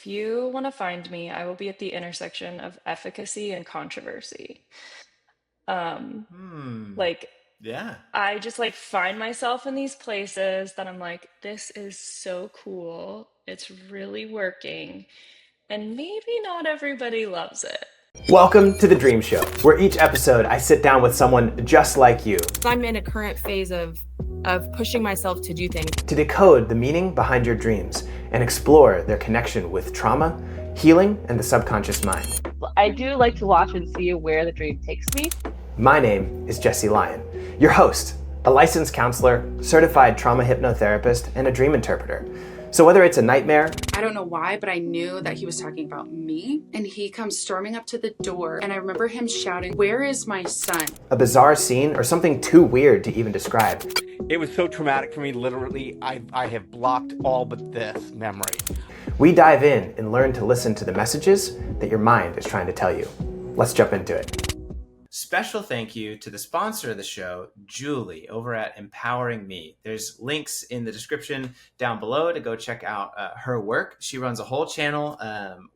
if you want to find me, I will be at the intersection of efficacy and controversy. Um, Hmm. like Yeah. I just like find myself in these places that I'm like, this is so cool. It's really working. And maybe not everybody loves it. Welcome to The Dream Show, where each episode I sit down with someone just like you I'm in a current phase of pushing myself to do things. to decode the meaning behind your dreams and explore their connection with trauma, healing, and the subconscious mind. I do like to watch and see where the dream takes me. My name is Jesse Lyon, your host, a licensed counselor, certified trauma hypnotherapist, and a dream interpreter. So whether it's a nightmare, I don't know why, but I knew that he was talking about me. And he comes storming up to the door. And I remember him shouting, "Where is my son?" a bizarre scene, or something too weird to even describe, It was so traumatic for me, literally, I have blocked all but this memory. we dive in and learn to listen to the messages that your mind is trying to tell you. Let's jump into it. Special thank you to the sponsor of the show, Julie, over at Empowering Me. There's links in the description down below to go check out her work. She runs a whole channel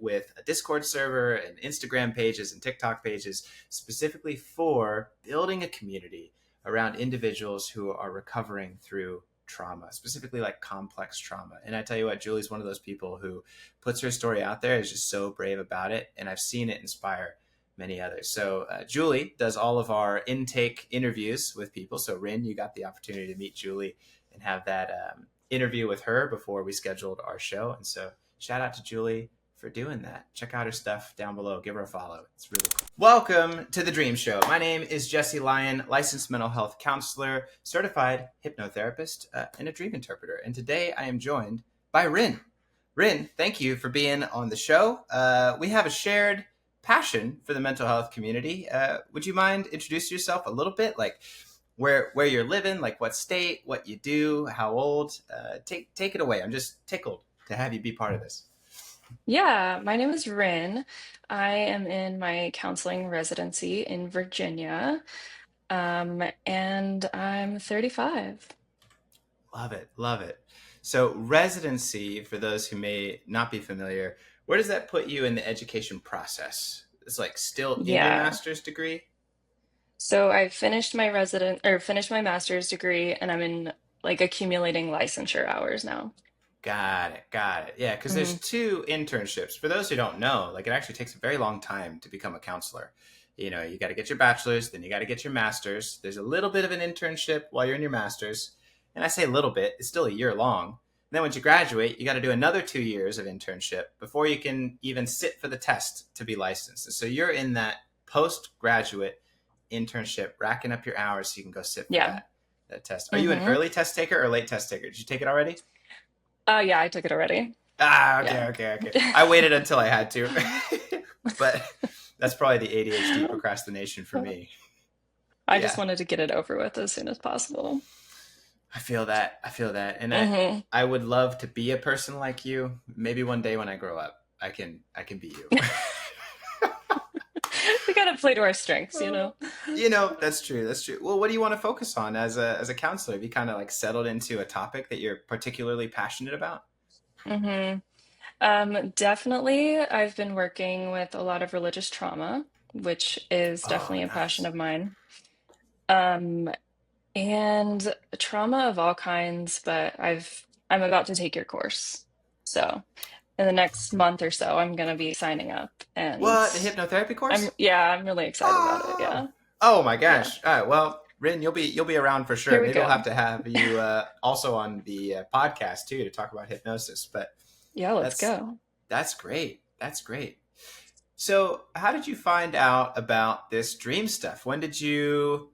with a Discord server and Instagram pages and TikTok pages specifically for building a community around individuals who are recovering through trauma, specifically like complex trauma. And I tell you what, Julie's one of those people who puts her story out there, is just so brave about it. And I've seen it inspire many others. So Julie does all of our intake interviews with people. So Rin, you got the opportunity to meet Julie and have that interview with her before we scheduled our show. And so shout out to Julie for doing that. Check out her stuff down below. Give her a follow. It's really cool. Welcome to The Dream Show. My name is Jesse Lyon, licensed mental health counselor, certified hypnotherapist, and a dream interpreter. And today I am joined by Rin. Rin, thank you for being on the show. We have a shared passion for the mental health community. Would you mind introducing yourself a little bit, like where you're living, like what state, what you do, how old? Take it away. I'm just tickled to have you be part of this. Yeah, my name is Rin. I am in my counseling residency in Virginia, and I'm 35. Love it, love it. So residency, for those who may not be familiar, where does that put you in the education process? It's like still in your Yeah. master's degree? So I finished my finished my master's degree, and I'm in like accumulating licensure hours now. Got it. Got it. Yeah, because there's Hmm. two internships. For those who don't know, like it actually takes a very long time to become a counselor. You know, you got to get your bachelor's, then you got to get your master's. There's a little bit of an internship while you're in your master's. And I say a little bit, it's still a year long. And then once you graduate, you got to do another 2 years of internship before you can even sit for the test to be licensed. And so you're in that postgraduate internship, racking up your hours so you can go sit for Yeah. that test. Are you an Hmm. early test taker or late test taker? Did you take it already? Yeah, I took it already. Ah, Yeah. okay. I waited until I had to, but that's probably the ADHD procrastination for me. I just Yeah, wanted to get it over with as soon as possible. I feel that. And Hmm. I would love to be a person like you. Maybe one day when I grow up, I can be you. We gotta play to our strengths, you know? That's true. That's true. Well, what do you want to focus on as a counselor? Have you kind of like settled into a topic that you're particularly passionate about? Hmm. Definitely, I've been working with a lot of religious trauma, which is Oh, definitely a passion nice. of mine. Um, and trauma of all kinds, but I'm about to take your course. So in the next month or so, I'm gonna be signing up, and What, the hypnotherapy course? I'm really excited about it. Oh, Yeah. oh my Yeah. gosh! All right, well, Rin, you'll be around for sure. Here we Maybe we'll have go. to have you also on the podcast too to talk about hypnosis. But Yeah, let's that's go. that's great. That's great. So, how did you find out about this dream stuff? When did you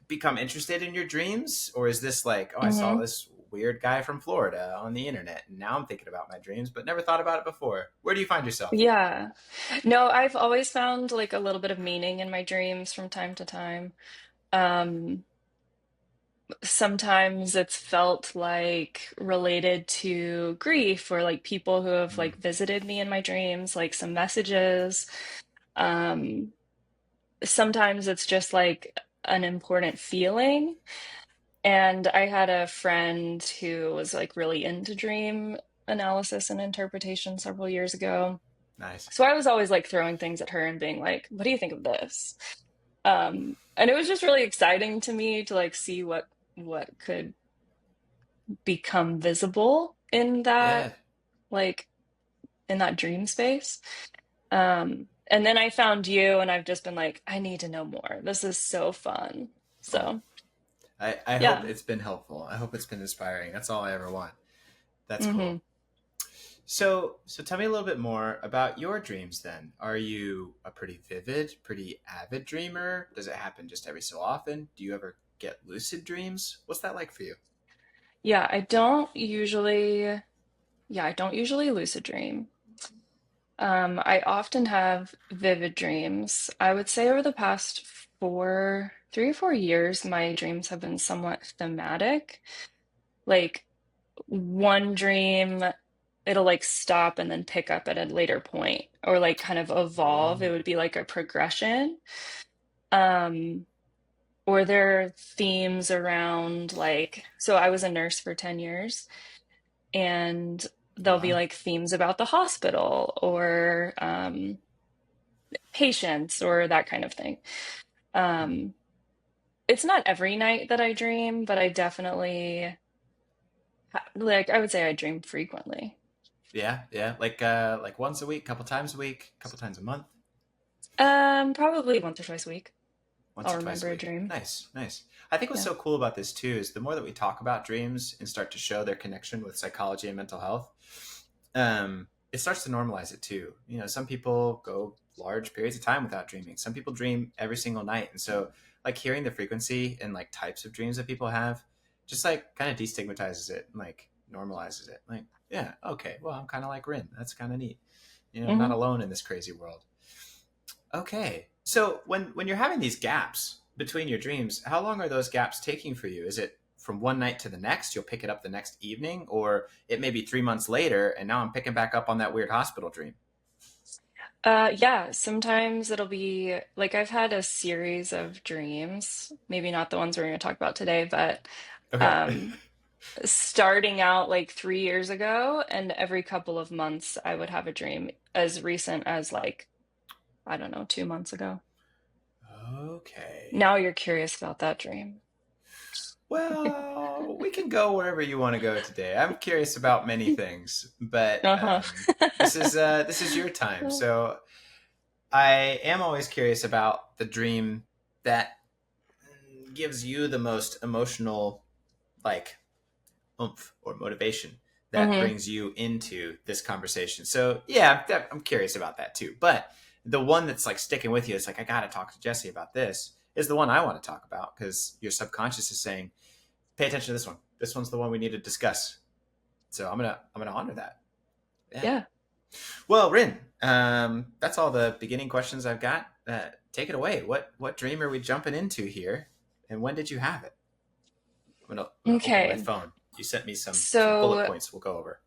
become interested in your dreams, or is this like, oh, I saw Hmm. this weird guy from Florida on the internet, and now I'm thinking about my dreams, but never thought about it before? Where do you find yourself? Yeah. No, I've always found like a little bit of meaning in my dreams from time to time. Um, Sometimes it's felt like related to grief or like people who have Mm, like visited me in my dreams, like some messages. Um, Sometimes it's just like an important feeling. And I had a friend who was like really into dream analysis and interpretation several years ago. Nice. So I was always like throwing things at her and being like, what do you think of this? And it was just really exciting to me to like see what could become visible in Yeah. that like in that dream space. And then I found you and I've just been like, I need to know more. This is so fun. Oh, So I hope yeah. it's been helpful. I hope it's been inspiring. That's all I ever want. That's Hmm. cool. So tell me a little bit more about your dreams then. Are you a pretty vivid, pretty avid dreamer? Does it happen just every so often? Do you ever get lucid dreams? What's that like for you? Yeah, I don't usually lucid dream. I often have vivid dreams. I would say over the past 3 or 4 years, my dreams have been somewhat thematic. Like one dream, it'll like stop and then pick up at a later point, or like kind of evolve. It Oh, would be like a progression. Um, or there are themes around like, so I was a nurse for 10 years, and there'll be wow. like themes about the hospital or patients or that kind of thing. Hmm. Um, it's not every night that I dream, but I definitely like I would say I dream frequently. Yeah, yeah. Like once a week, couple times a week, couple times a month, Probably once or twice a week. once I'll or twice remember a a week. dream. Nice, nice. I think what's Yeah. so cool about this too is the more that we talk about dreams and start to show their connection with psychology and mental health, it starts to normalize it too. You know, some people go large periods of time without dreaming. Some people dream every single night, and so like hearing the frequency and like types of dreams that people have, just like kind of destigmatizes it and like normalizes it. Like, yeah, okay, well, I'm kind of like Rin. That's kind of neat. You know, I'm not Hmm. alone in this crazy world. Okay, so when you're having these gaps between your dreams, how long are those gaps taking for you? Is it from one night to the next? You'll pick it up the next evening, or it may be 3 months later, and now I'm picking back up on that weird hospital dream. Yeah, sometimes it'll be like I've had a series of dreams, maybe not the ones we're going to talk about today, but Okay. um, starting out like 3 years ago, and every couple of months I would have a dream as recent as like, I don't know, 2 months ago. Okay. Now you're curious about that dream. Well, we can go wherever you want to go today. I'm curious about many things, but Uh-huh. this is your time. So I am always curious about the dream that gives you the most emotional like oomph or motivation that Hmm. brings you into this conversation. So yeah, I'm curious about that too. But the one that's like sticking with you, it's like I got to talk to Jesse about this, is the one I want to talk about because your subconscious is saying, pay attention to this one. This one's the one we need to discuss. So I'm gonna honor that. Yeah. Yeah. Well, Rin, that's all the beginning questions I've got. Take it away. What dream are we jumping into here, and when did you have it? I'm gonna open my Okay. phone. You sent me some bullet So, points. We'll go over.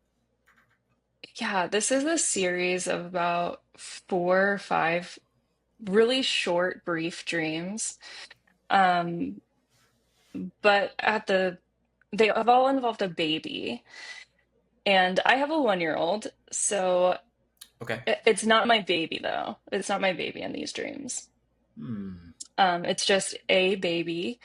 yeah, this is a series of about 4 or 5 really short, brief dreams. Um, but they have all involved a baby. And I have a 1 year old, so Okay. it's not my baby though. It's not my baby in these dreams. Hmm. It's just a baby.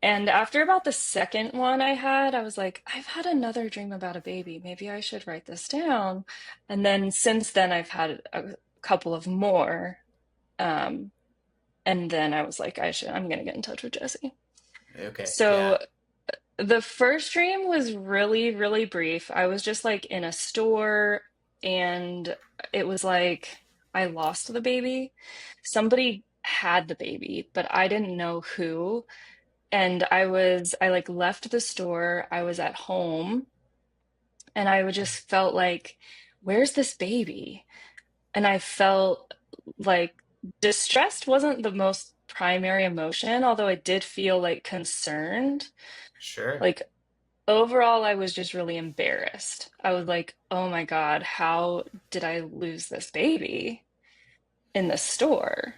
And after about the second one I had, I was like, I've had another dream about a baby. Maybe I should write this down. And then since then, I've had a couple of more. Um, and then I was like, I'm gonna get in touch with Jesse. Okay. Yeah. So the first dream was really, really brief. I was just like in a store, and it was like I lost the baby. Somebody had the baby, but I didn't know who. And I like left the store. I was at home, and I just felt like, where's this baby? And I felt like distressed wasn't the most primary emotion, although I did feel like concerned. Sure. Like overall, I was just really embarrassed. I was like, oh my God, how did I lose this baby in the store?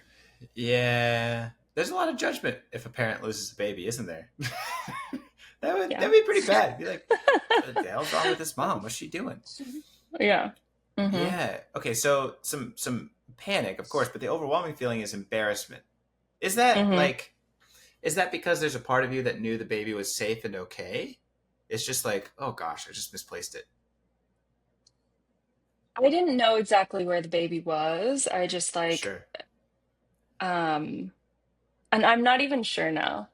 Yeah. There's a lot of judgment if a parent loses a baby, isn't there? Yeah. that'd be pretty bad. Be like, what the hell's wrong with this mom? What's she doing? Yeah. Mm-hmm. Yeah. Okay. So some panic, of course, but the overwhelming feeling is embarrassment. Is that Mm-hmm. like is that because there's a part of you that knew the baby was safe and okay? It's just like, oh gosh, I just misplaced it. I didn't know exactly where the baby was. I just like, Sure. um, and I'm not even sure now.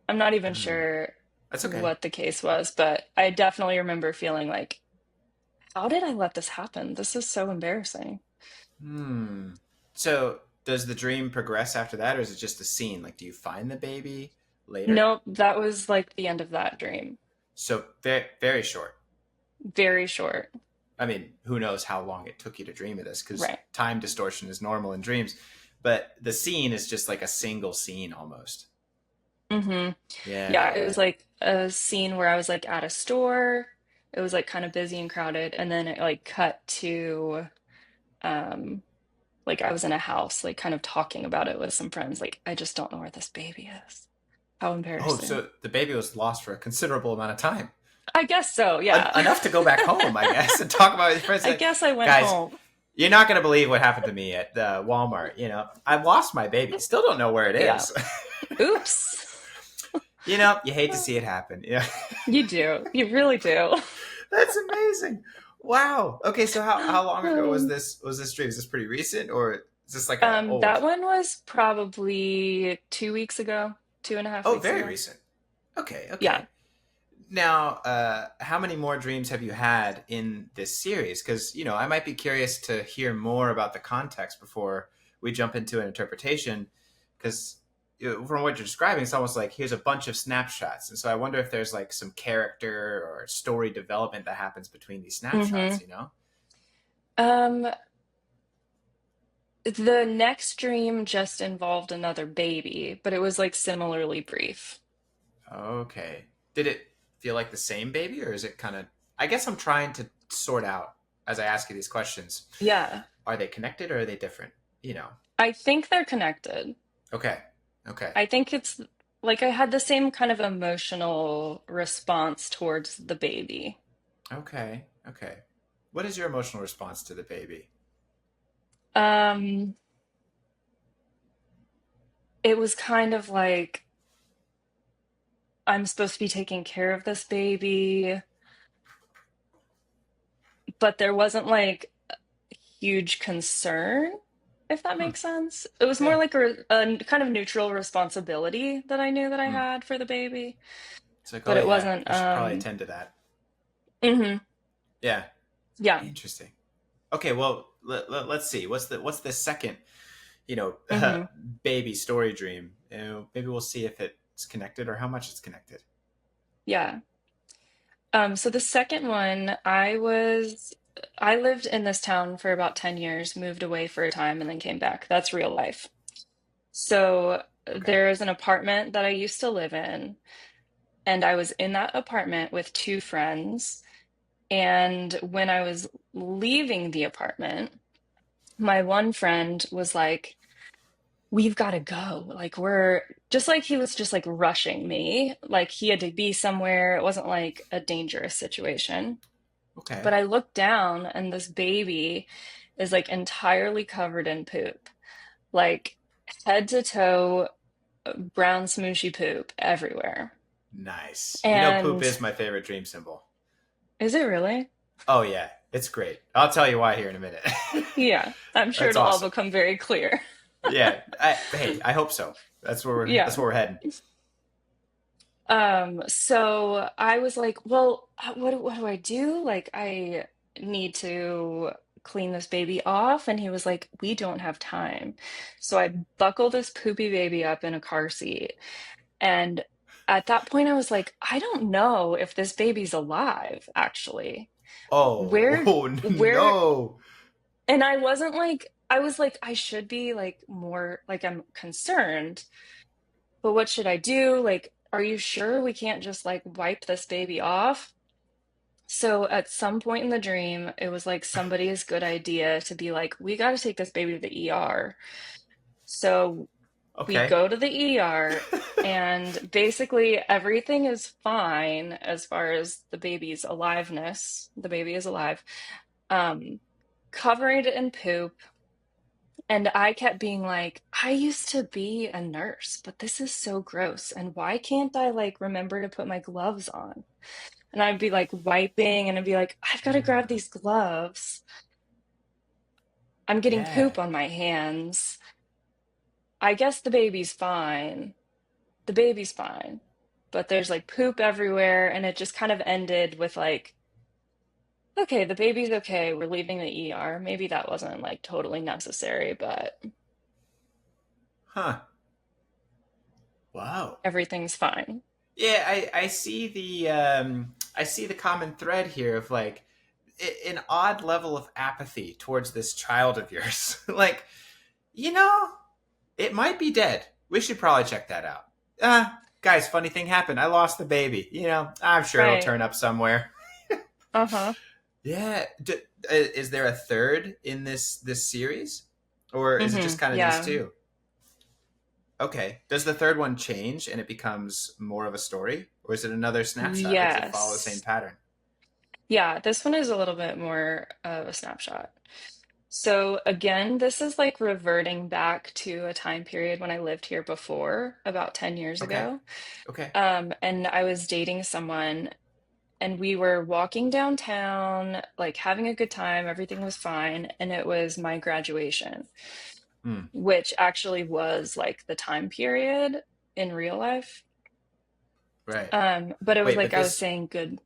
I'm not even Hmm. sure That's okay. what the case was, but I definitely remember feeling like, how did I let this happen? This is so embarrassing. Hmm. So does the dream progress after that, or is it just a scene? Like, do you find the baby later? Nope, that was like the end of that dream. So very, very short. Very short. I mean, who knows how long it took you to dream of this? Because Right. time distortion is normal in dreams, but the scene is just like a single scene almost. Mm-hmm. Yeah, Yeah, it yeah. was like a scene where I was like at a store. It was like kind of busy and crowded, and then it like cut to um like I was in a house, like kind of talking about it with some friends. Like, I just don't know where this baby is. How Oh, embarrassing. so the baby was lost for a considerable amount of time. I guess so, yeah. Enough to go back home, I guess, and talk about his friends. I Like, guess I went guys, home. you're not going to believe what happened to me at Walmart. I lost my baby. Still don't know where it Yeah. is. Oops. You hate to see it happen. Yeah, You do. You really do. that's amazing. Wow. Okay, so how long ago was this dream? Is this pretty recent, or is this like a That old? one was probably 2 weeks ago, 2.5 weeks Very ago. recent. Okay, Yeah. okay. Now, how many more dreams have you had in this series? Because I might be curious to hear more about the context before we jump into an interpretation. Because from what you're describing, it's almost like here's a bunch of snapshots, and so I wonder if there's like some character or story development that happens between these hmm snapshots. You know? Um, the next dream just involved another baby, but it was like similarly brief. Okay. Did it feel like the same baby, or is it kind of? I guess I'm trying to sort out as I ask you these questions. Yeah. Are they connected or are they different? You know. I think they're connected. Okay. Okay. I think it's like I had the same kind of emotional response towards the baby. Okay. Okay. What is your emotional response to the baby? Um, it was kind of like I'm supposed to be taking care of this baby, but there wasn't like huge concern, if that Hmm. makes sense. It was more Yeah. like a kind of neutral responsibility that I knew that I Hmm. had for the baby, It's like, oh but it yeah, wasn't I should probably attend to that. mhm, Yeah. yeah. Interesting. Okay. Well, let's see. What's the second, you know, hmm baby story dream? Maybe we'll see if it's connected or how much it's connected. Yeah. So the second one, I lived in this town for about 10 years, moved away for a time, and then came back. That's real life. So Okay. there is an apartment that I used to live in, and I was in that apartment with two friends. And when I was leaving the apartment, my one friend was like, we've got to go. Like, we're just like he was just like rushing me. Like, he had to be somewhere. It wasn't like a dangerous situation. But Okay. I looked down and this baby is like entirely covered in poop, like head to toe, brown smooshy poop everywhere. Nice. Poop And is my favorite dream symbol. is it really? Oh yeah, it's great. I'll tell you why here in a minute. Yeah, I'm sure That's it'll all awesome. become very clear. Yeah. Hey, I hope so. That's Yeah. where we're heading. So I was like, well, what do I do? Like, I need to clean this baby off. And he was like, we don't have time. So I buckled this poopy baby up in a car seat. And at that point, I was like, I don't know if this baby's alive, actually. Oh, Where, oh where, no. and I wasn't like, I was like, I should be like more like I'm concerned, but what should I do? Like, are you sure we can't just like wipe this baby off? So at some point in the dream, it was like somebody's good idea to be like, we got to take this baby to the ER. So We Okay. go to the ER, and basically everything is fine as far as the baby's aliveness. The baby is alive. Um, Covered in poop. And I kept being like, I used to be a nurse, but this is so gross. And why can't I like remember to put my gloves on? And I'd be like wiping and I'd be like, I've got to grab Yeah. these gloves. I'm getting Yeah. poop on my hands. I guess the baby's fine. The baby's fine. But there's like poop everywhere. And it just kind of ended with like, okay, the baby's okay. We're leaving the ER. Maybe that wasn't like totally necessary, but Huh. Wow. everything's fine. Yeah, I see the common thread here of like an odd level of apathy towards this child of yours. Like, you know, it might be dead. We should probably check that out. Guys, funny thing happened. I lost the baby. You know, I'm sure it'll Right. turn up somewhere. Uh-huh. Yeah. Is there a third in this series, or is it just kind of these Yeah. two? Okay. Does the third one change and it becomes more of a story, or is it another snapshot, or does it follow the same Yes. pattern? Yeah, this one is a little bit more of a snapshot. So again, this is like reverting back to a time period when I lived here before, about 10 years Okay. ago. Okay. And I was dating someone and we were walking downtown, like having a good time, everything was fine, and it was my graduation, Hmm. which actually was like the time period in real life. Right. But it was Wait, like I was saying good.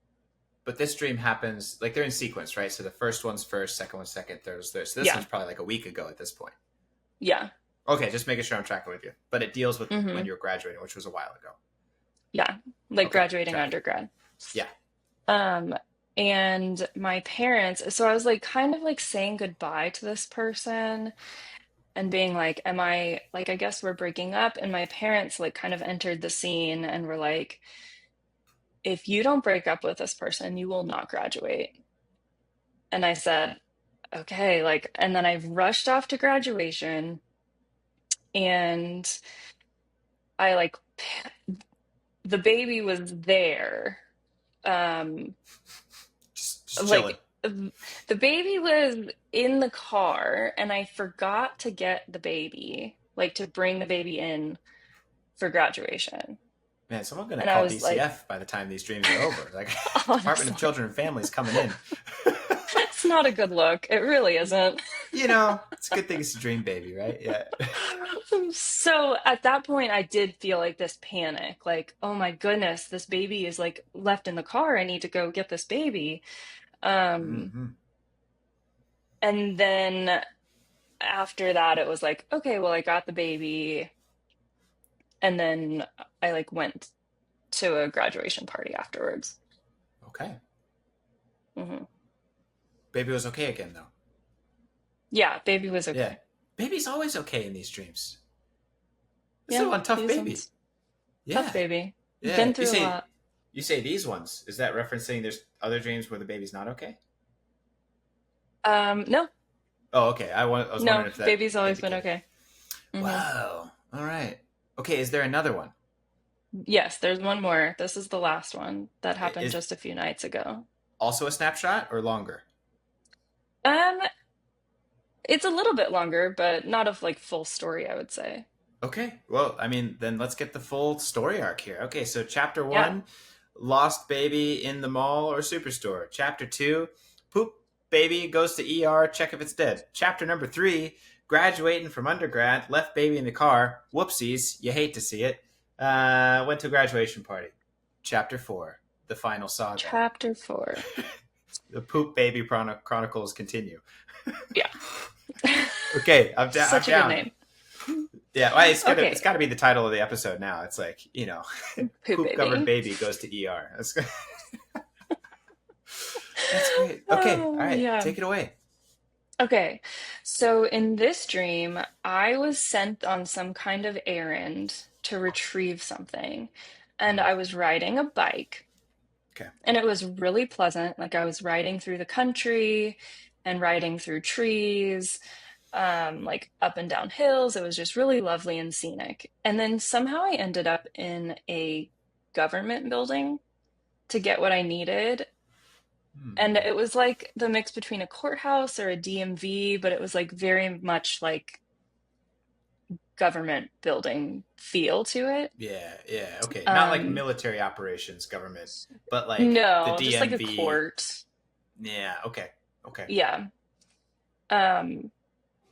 but this dream happens like they're in sequence, right? So the first one's first, second one's second, third is third. So this Yeah, one's probably like a week ago at this point. yeah. Okay, just making sure I'm tracking with you. But it deals with when hmm you were graduating, which was a while ago. Yeah, like Okay, graduating tracking. undergrad. Yeah. Um, and my parents, so I was like kind of like saying goodbye to this person and being like, am I like, I guess we're breaking up. And my parents like kind of entered the scene and were like, if you don't break up with this person, you will not graduate. And I said, okay, like, and then I rushed off to graduation and I like, the baby was there. Um, Just chilling. like the baby was in the car and I forgot to get the baby, like to bring the baby in for graduation. Man, someone's gonna And I call was like, DCF by the time these dreams are over. Like Department of honestly, Children and Families coming in. it's not a good look. It really isn't. You know, it's a good thing it's a dream baby, right? Yeah. So at that point, I did feel like this panic, like, oh my goodness, this baby is like left in the car. I need to go get this baby. Um, Mm-hmm. and then after that, it was like, okay, well, I got the baby. And then I like went to a graduation party afterwards. Okay. hmm Baby was okay again though. Yeah, baby was Yeah. okay. Baby's always okay in these dreams. This is Yeah, one tough these baby. ones, tough Yeah. baby. Yeah. Been through a lot. You say these ones. Is that referencing there's other dreams where the baby's not okay? No, Oh, okay. I was no, wondering if that baby's always been indicated. okay. hmm Wow. All right. Okay, is there another one? Yes, there's one more. This is the last one that happened Is just a few nights ago. also a snapshot or longer? Um, it's a little bit longer, but not of like full story, I would say. Okay. Well, I mean, then let's get the full story arc here. Okay, so chapter Yeah. 1, lost baby in the mall or superstore. Chapter 2, poop baby goes to ER, check if it's dead. Chapter number 3, graduating from undergrad, left baby in the car. Whoopsies, you hate to see it. Went to a graduation party. Chapter 4, the final saga. Chapter 4. The poop baby chronicles continue. Yeah. Okay, I'm Such a good down. name. Yeah, well, it's Okay, got to be the title of the episode now. It's like poop poop covered baby. baby goes to ER. That's great. Okay, all Oh, right, yeah. take it away. Okay, so in this dream, I was sent on some kind of errand to retrieve something, and Mm, I was riding a bike, okay. and it was really pleasant. Like I was riding through the country and riding through trees, like up and down hills. It was just really lovely and scenic. And then somehow I ended up in a government building to get what I needed. And Hmm. it was like the mix between a courthouse or a DMV, but it was like very much like government building feel to it. Yeah, yeah, okay. Not like Um, military operations government, but like the no, just like a DMV. court. Yeah, okay. Okay. Yeah. Um,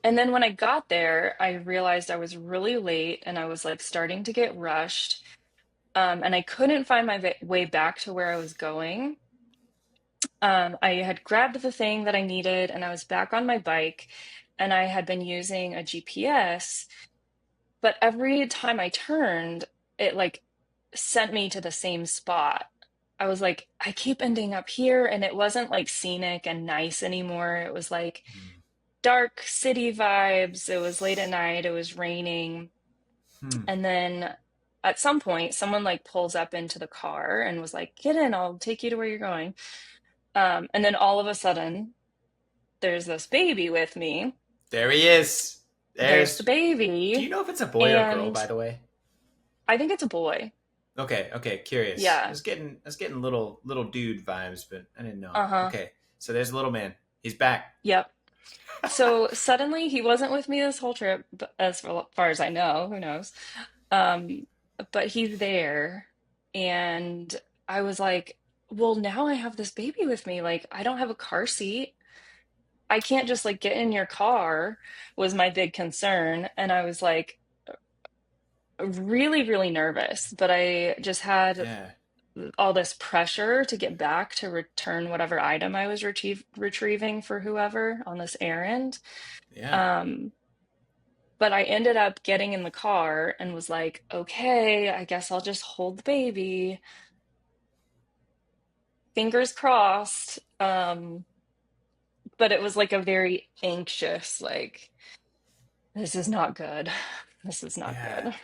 and then when I got there, I realized I was really late and I was like starting to get rushed. And I couldn't find my way back to where I was going. I had grabbed the thing that I needed and I was back on my bike and I had been using a GPS, but every time I turned, it like sent me to the same spot. I was like, I keep ending up here, and it wasn't like scenic and nice anymore. It was like Hmm. dark city vibes. It was late at night, it was raining. Hmm. And then at some point, someone like pulls up into the car and was like, get in, I'll take you to where you're going. And then all of a sudden, there's this baby with me. There he is. There's the There's. Do you baby, know if it's a boy or girl, and by the way? I think it's a boy. Okay, okay, curious. Yeah. I was getting little dude vibes, but I didn't know. Uh-huh. Okay, so there's a little man. He's back. Yep. So suddenly he wasn't with me this whole trip, as far as I know, who knows? Um, but he's there, and I was like, well, now I have this baby with me. Like, I don't have a car seat. I can't just like get in your car, was my big concern. And I was like really, really nervous, but I just had Yeah, all this pressure to get back to return whatever item I was retrieving for whoever on this errand. yeah, Um, but I ended up getting in the car and was like, okay, I guess I'll just hold the baby. Fingers crossed. But it was like a very anxious, like, this is not good. This is not yeah, good.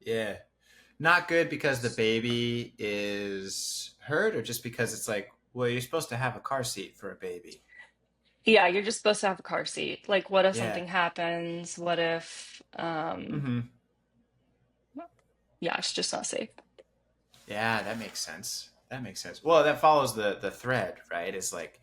yeah. Not good because the baby is hurt, or just because it's like, well, you're supposed to have a car seat for a baby. Yeah, you're just supposed to have a car seat. Like, what if Yeah. something happens? What if, Mm-hmm. yeah, it's just not safe. Yeah, that makes sense. That makes sense. Well, that follows the thread, right? It's like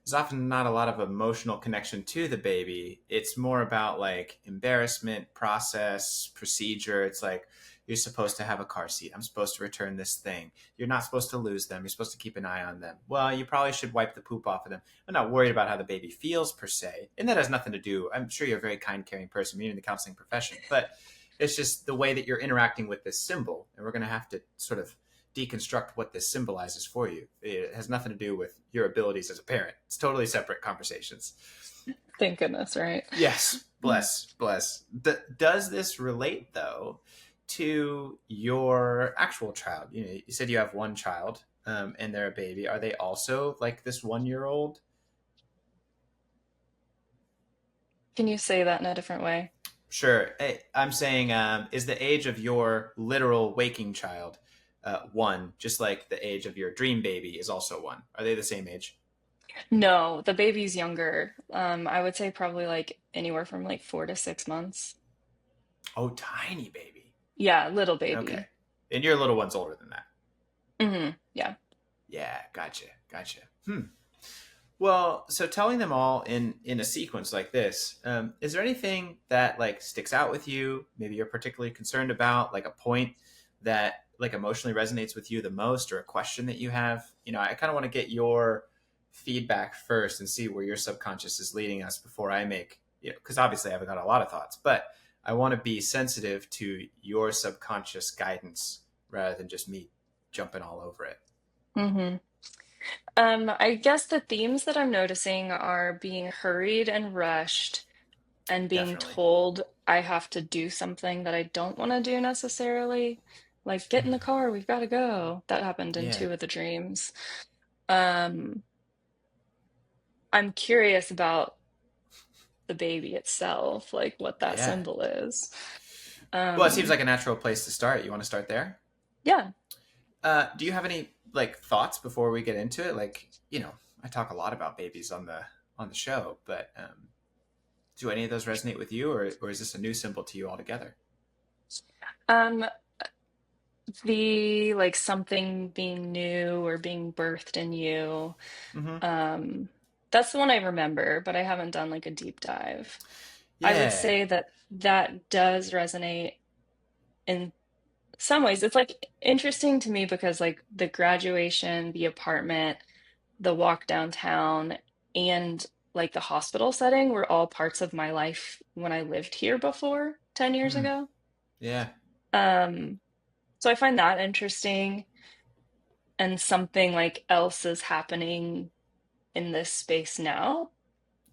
there's often not a lot of emotional connection to the baby. It's more about like embarrassment, process, procedure. It's like you're supposed to have a car seat. I'm supposed to return this thing. You're not supposed to lose them. You're supposed to keep an eye on them. Well, you probably should wipe the poop off of them. I'm not worried about how the baby feels per se. And that has nothing to do. I'm sure you're a very kind, caring person. You're in the counseling profession, but it's just the way that you're interacting with this symbol. And we're going to have to sort of deconstruct what this symbolizes for you. It has nothing to do with your abilities as a parent. It's totally separate conversations. Thank goodness, right? Yes, bless, bless. Does this relate though to your actual child? You know, you said you have one child, and they're a baby. Are they also like this 1 year old? Can you say that in a different way? Sure. I'm saying, is the age of your literal waking child one, just like the age of your dream baby is also one? Are they the same age? No, the baby's younger. I would say probably like anywhere from like 4 to 6 months. Oh, tiny baby. Yeah, little Okay. baby. And your little one's older than that. Yeah. Yeah, gotcha, gotcha. Well, so telling them all in a sequence like this, is there anything that like sticks out with you? Maybe you're particularly concerned about, like a point that like emotionally resonates with you the most, or a question that you have. You know, I kind of want to get your feedback first and see where your subconscious is leading us before I make, you know, because obviously I haven't got a lot of thoughts, but I want to be sensitive to your subconscious guidance rather than just me jumping all over it. hmm I guess the themes that I'm noticing are being hurried and rushed and being Definitely. told I have to do something that I don't want to do necessarily. Like, get in the car, we've got to go. That happened in Yeah. two of the dreams. Um, I'm curious about the baby itself, like what that Yeah. symbol is. Well, it seems Um, like a natural place to start. You want to start there? yeah. Do you have any like thoughts before we get into it? Like, you know, I talk a lot about babies on the show, but Do any of those resonate with you, or is this a new symbol to you altogether? Um, the like something being new or being birthed in you. Mm-hmm. Um, that's the one I remember, but I haven't done like a deep dive. I would Yeah. say that that does resonate in some ways. It's like interesting to me because like the graduation, the apartment, the walk downtown, and like the hospital setting were all parts of my life when I lived here before 10 years Hmm. ago. Yeah. Um, so I find that interesting, and something like else is happening in this space now.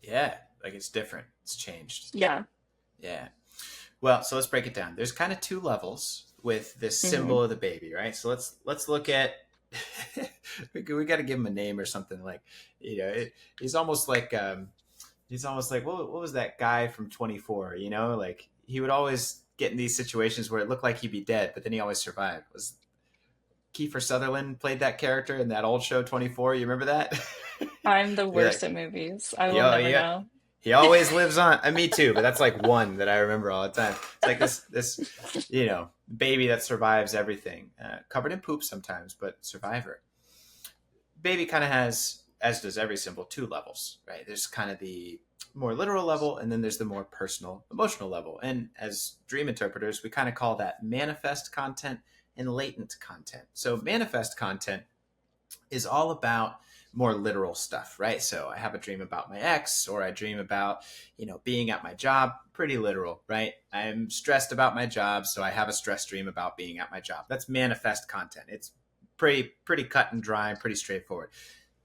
Yeah. Like it's different. It's changed. Yeah. Yeah. Well, so let's break it down. There's kind of two levels with this Hmm. symbol of the baby, right? So let's look at we got to give him a name or something like, he's almost like what was that guy from 24? Like he would always get in these situations where it looked like he'd be dead, but then he always survived. Was Kiefer Sutherland played that character in that old show 24? You remember that? I'm the You're worst like, at movies. I will yeah, never yeah. know. He always lives on. Me too, but that's like one that I remember all the time. It's like this baby that survives everything, covered in poop sometimes, but survivor. Baby kind of has, as does every symbol, two levels, right? There's kind of the more literal level, and then there's the more personal, emotional level. And as dream interpreters, we kind of call that manifest content and latent content. So manifest content is all about more literal stuff, right? So I have a dream about my ex, or I dream about, being at my job, pretty literal, right? I'm stressed about my job, so I have a stress dream about being at my job. That's manifest content. It's pretty cut and dry and pretty straightforward.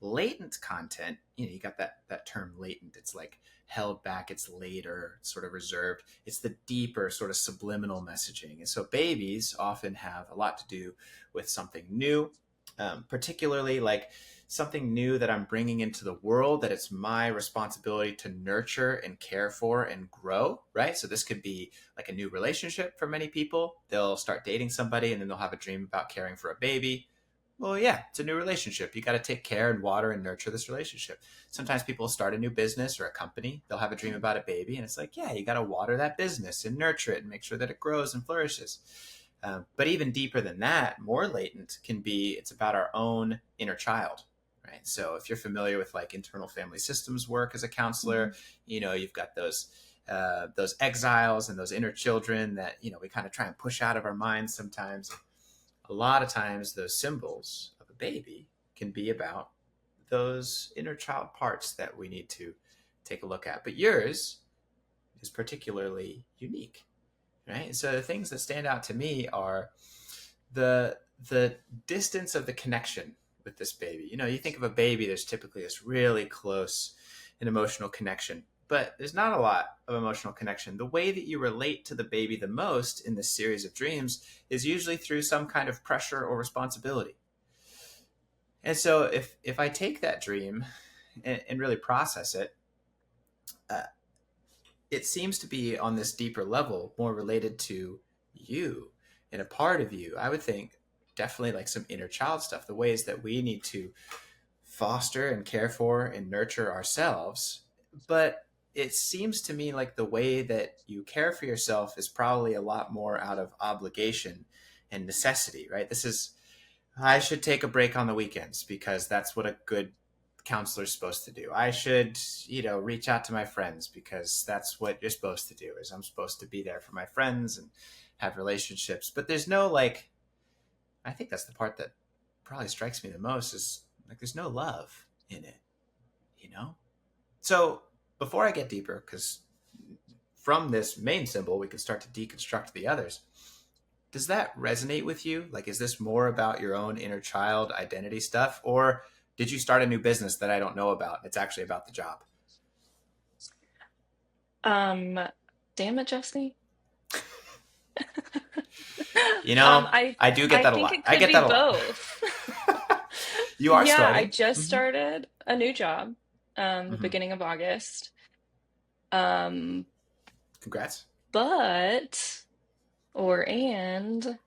Latent content, you got that term latent. It's like held back, it's later, it's sort of reserved. It's the deeper sort of subliminal messaging. And so babies often have a lot to do with something new, particularly like something new that I'm bringing into the world that it's my responsibility to nurture and care for and grow, right? So this could be like a new relationship for many people. They'll start dating somebody and then they'll have a dream about caring for a baby. Well, yeah, it's a new relationship. You got to take care and water and nurture this relationship. Sometimes people start a new business or a company. They'll have a dream about a baby, and it's like, yeah, you got to water that business and nurture it and make sure that it grows and flourishes. But even deeper than that, more latent can be, it's about our own inner child, right? So if you're familiar with like internal family systems work as a counselor, you've got those exiles and those inner children that we kind of try and push out of our minds sometimes. A lot of times, those symbols of a baby can be about those inner child parts that we need to take a look at. But yours is particularly unique, right? So the things that stand out to me are the distance of the connection with this baby. You think of a baby, there's typically this really close and emotional connection, but there's not a lot of emotional connection. The way that you relate to the baby the most in this series of dreams is usually through some kind of pressure or responsibility. And so if I take that dream and really process it, uh, it seems to be on this deeper level, more related to you and a part of you. I would think definitely like some inner child stuff, the ways that we need to foster and care for and nurture ourselves. But it seems to me like the way that you care for yourself is probably a lot more out of obligation and necessity, right? This is, I should take a break on the weekends because that's what a good counselor's supposed to do. I should, reach out to my friends because that's what you're supposed to do. Is I'm supposed to be there for my friends and have relationships. But there's no like, I think that's the part that probably strikes me the most is like there's no love in it. So before I get deeper, because from this main symbol we can start to deconstruct the others. Does that resonate with you? Like, is this more about your own inner child identity stuff, or did you start a new business that I don't know about? It's actually about the job. Um, Damn it, Jesse. You know, I I do get I that a think lot. it I could get be that a lot. both. You are Yeah, I starting. just Mm-hmm. started a new job, the Mm-hmm. beginning of August. Um, Congrats. but or and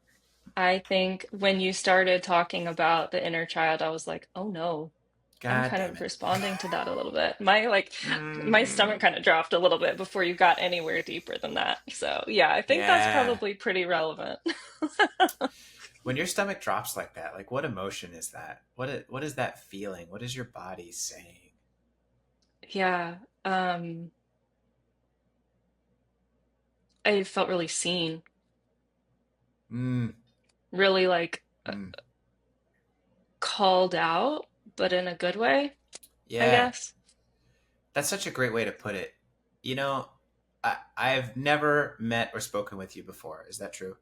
I think when you started talking about the inner child, I was like, oh no. I'm God kind damn of it. responding to that a little bit. My stomach Mm, kind of dropped a little bit before you got anywhere deeper than that. So yeah, I think that's yeah. probably pretty relevant. When your stomach drops like that, like what emotion is that? What is that feeling? What is your body saying? Yeah. I felt really seen, Mm, really like mm. called out, but in a good way, I Yeah. guess. That's such a great way to put it. You know, I've never met or spoken with you before. Is that true?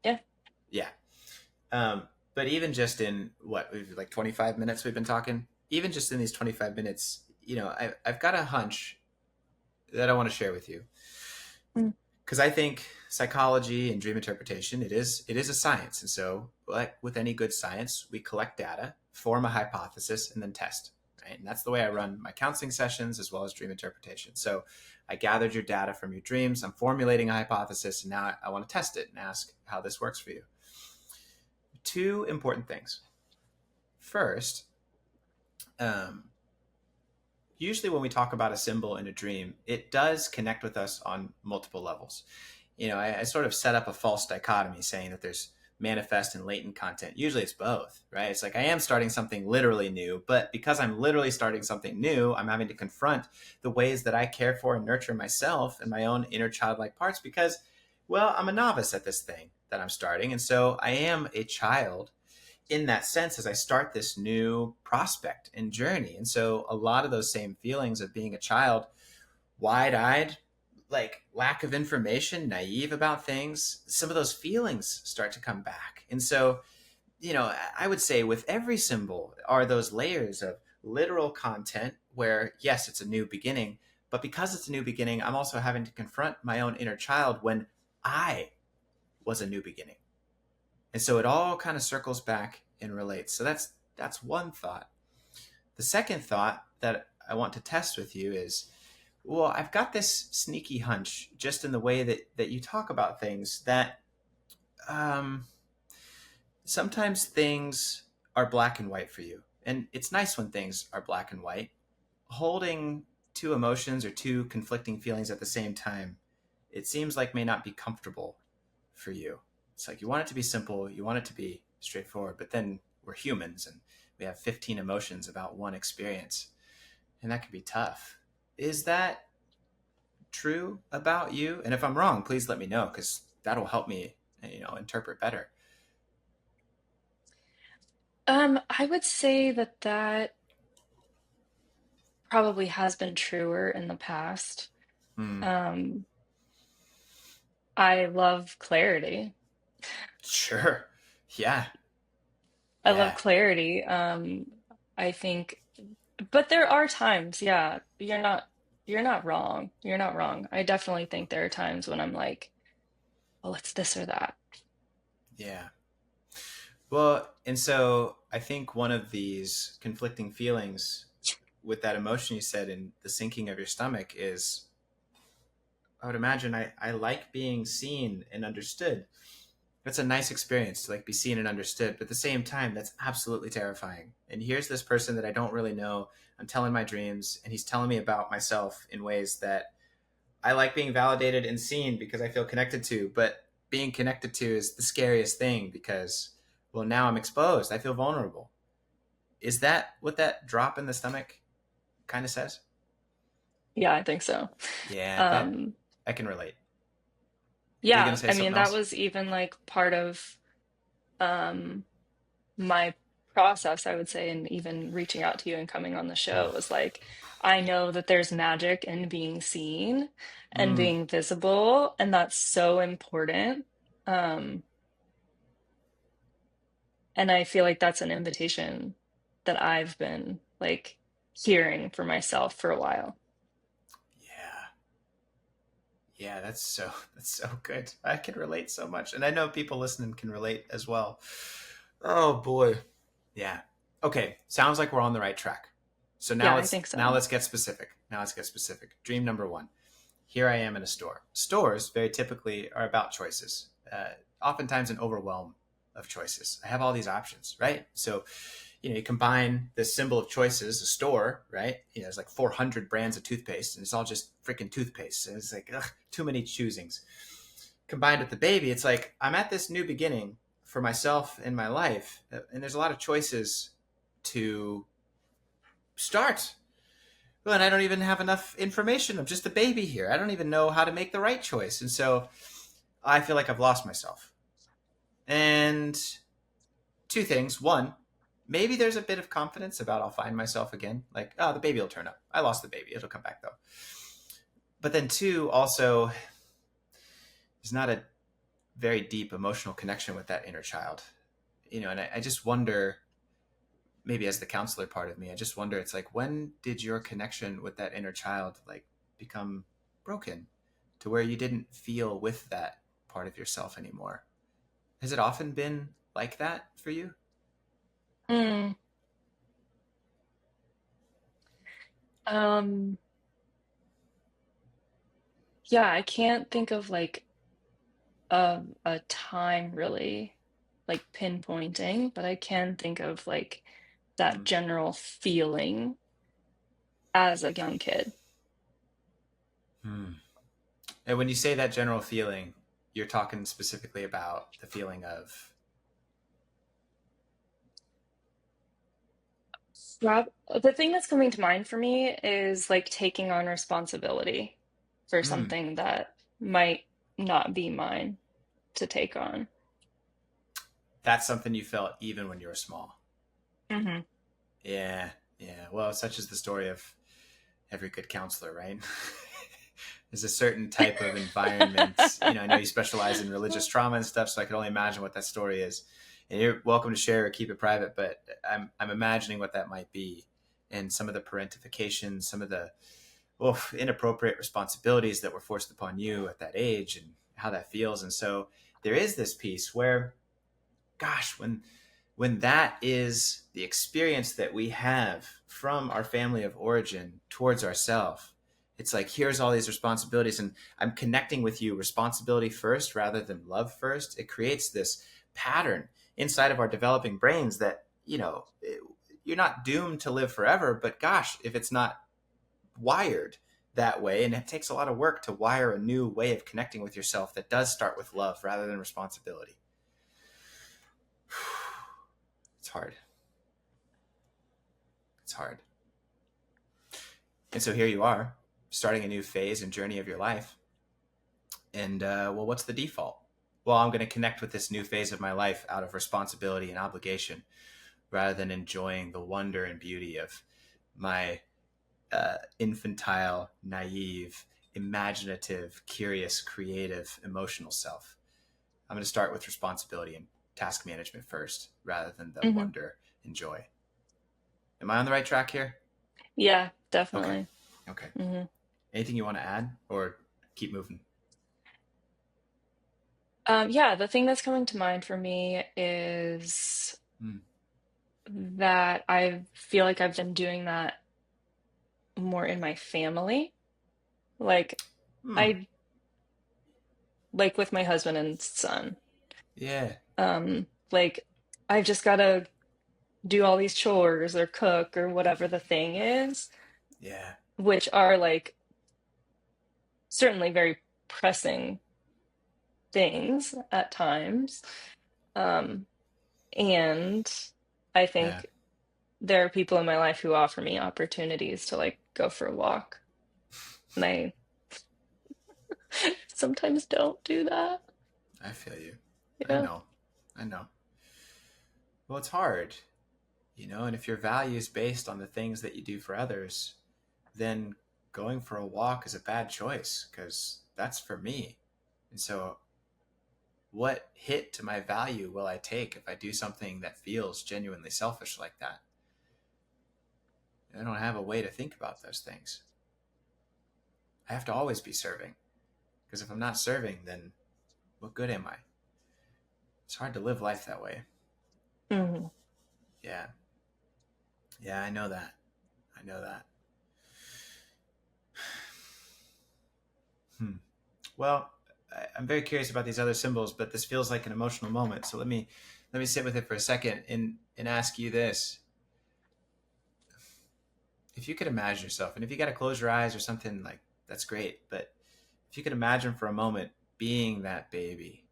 Yeah. Yeah. But even just in what we've like 25 minutes we've been talking, even just in these 25 minutes, I've got a hunch that I want to share with you Mm. because I think psychology and dream interpretation it is a science, and so like with any good science, we collect data, form a hypothesis, and then test. Right? And that's the way I run my counseling sessions as well as dream interpretation. So I gathered your data from your dreams. I'm formulating a hypothesis, and now I want to test it and ask how this works for you. Two important things. First, um, usually when we talk about a symbol in a dream, it does connect with us on multiple levels. I sort of set up a false dichotomy saying that there's manifest and latent content. Usually it's both, right? It's like I am starting something literally new, but because I'm literally starting something new, I'm having to confront the ways that I care for and nurture myself and my own inner childlike parts because, well, I'm a novice at this thing that I'm starting. And so I am a child in that sense as I start this new prospect and journey. And so a lot of those same feelings of being a child, wide eyed, like lack of information, naive about things, some of those feelings start to come back. And so, I would say with every symbol are those layers of literal content where, yes, it's a new beginning, but because it's a new beginning, I'm also having to confront my own inner child when I was a new beginning. And so it all kind of circles back and relates. So that's one thought. The second thought that I want to test with you is, well, I've got this sneaky hunch just in the way that you talk about things that um, sometimes things are black and white for you. And it's nice when things are black and white. Holding two emotions or two conflicting feelings at the same time, it seems like may not be comfortable for you. It's like you want it to be simple, you want it to be straightforward, but then we're humans and we have 15 emotions about one experience, and that can be tough. Is that true about you? And if I'm wrong, please let me know because that'll help me, interpret better. I would say that probably has been truer in the past. Hmm. Um, I love clarity. Sure. Yeah. I love Yeah. clarity. I think, but there are times, yeah, you're not wrong. You're not wrong. I definitely think there are times when I'm like, well, it's this or that. Yeah. Well, and so I think one of these conflicting feelings with that emotion you said in the sinking of your stomach is I would imagine I like being seen and understood. That's a nice experience to like be seen and understood, but at the same time, that's absolutely terrifying. And here's this person that I don't really know. I'm telling my dreams, and he's telling me about myself in ways that I like being validated and seen because I feel connected to. But being connected to is the scariest thing because, well, now I'm exposed. I feel vulnerable. Is that what that drop in the stomach kind of says? Yeah, I think so. Yeah, that Um, I can relate. Were you gonna yeah, say I mean, something that else? was even like part of um my process, I would say, and even reaching out to you and coming on the show was like, I know that there's magic in being seen and Mm, being visible, and that's so important. Um, and I feel like that's an invitation that I've been like hearing for myself for a while. yeah. Yeah, that's so good. I can relate so much, and I know people listening can relate as well. Oh boy, yeah. Okay, sounds like we're on the right track. So Yeah, now I let's think now so. let's get specific. Now let's get specific. Dream number one. Here I am in a store. Stores very typically are about choices. Oftentimes an overwhelm of choices. I have all these options, right? So you combine this symbol of choices, a store, right? There's like 400 brands of toothpaste, and it's all just freaking toothpaste. And it's like, ugh, too many choosings. Combined with the baby, it's like I'm at this new beginning for myself in my life, and there's a lot of choices to start. Well, and I don't even have enough information. I'm just a baby here. I don't even know how to make the right choice. And so I feel like I've lost myself. And two things. One, maybe there's a bit of confidence about I'll find myself again. Like, oh, the baby will turn up. I lost the baby. It'll come back though. But then two, also, there's not a very deep emotional connection with that inner child. And I just wonder, maybe as the counselor part of me, I just wonder, it's like, when did your connection with that inner child like become broken to where you didn't feel with that part of yourself anymore? Has it often been like that for you? Mm. Um, yeah, I can't think of like a time really like pinpointing, but I can think of like that Hmm. general feeling as a young kid. Hmm. And when you say that general feeling, you're talking specifically about the feeling of. The thing that's coming to mind for me is like taking on responsibility for Hmm. something that might not be mine to take on. That's something you felt even when you were small. Hmm. Yeah, yeah. Well, such is the story of every good counselor, right? There's a certain type of environment. I know you specialize in religious trauma and stuff, so I can only imagine what that story is. And you're welcome to share or keep it private, but I'm imagining what that might be, and some of the parentification, some of the inappropriate responsibilities that were forced upon you at that age, and how that feels. And so there is this piece where, gosh, when that is the experience that we have from our family of origin towards ourselves, it's like, here's all these responsibilities, and I'm connecting with you responsibility first rather than love first. It creates this pattern inside of our developing brains that, you're not doomed to live forever, but gosh, if it's not wired that way, and it takes a lot of work to wire a new way of connecting with yourself that does start with love rather than responsibility. It's hard. It's hard. And so here you are, starting a new phase and journey of your life. And well, what's the default? Well, I'm going to connect with this new phase of my life out of responsibility and obligation rather than enjoying the wonder and beauty of my infantile, naive, imaginative, curious, creative, emotional self. I'm going to start with responsibility and task management first rather than the Hmm. wonder and joy. Am I on the right track here? Yeah, Okay. definitely. Okay. Hmm. Anything you want to add or keep moving? Yeah, the thing that's coming to mind for me is Mm. that I feel like I've been doing that more in my family. Like Mm. I like with my husband and son. Yeah. Like I've just gotta do all these chores or cook or whatever the thing is, Yeah. which are like certainly very pressing things at times. Um, and I Yeah. think there are people in my life who offer me opportunities to like go for a walk. And I sometimes don't do that. I feel you. I Yeah. know. I know. Well, it's hard, and if your value is based on the things that you do for others, then going for a walk is a bad choice because that's for me. And so, what hit to my value will I take if I do something that feels genuinely selfish like that? I don't have a way to think about those things. I have to always be serving because if I'm not serving, then what good am I? It's hard to live life that way. Hmm. Yeah. Yeah, I know that. I know that. Hmm. Well, I'm very curious about these other symbols, but this feels like an emotional moment. So let me sit with it for a second and ask you this. if you could imagine yourself, and if you got to close your eyes or something, like, that's great. But if you could imagine for a moment being that baby,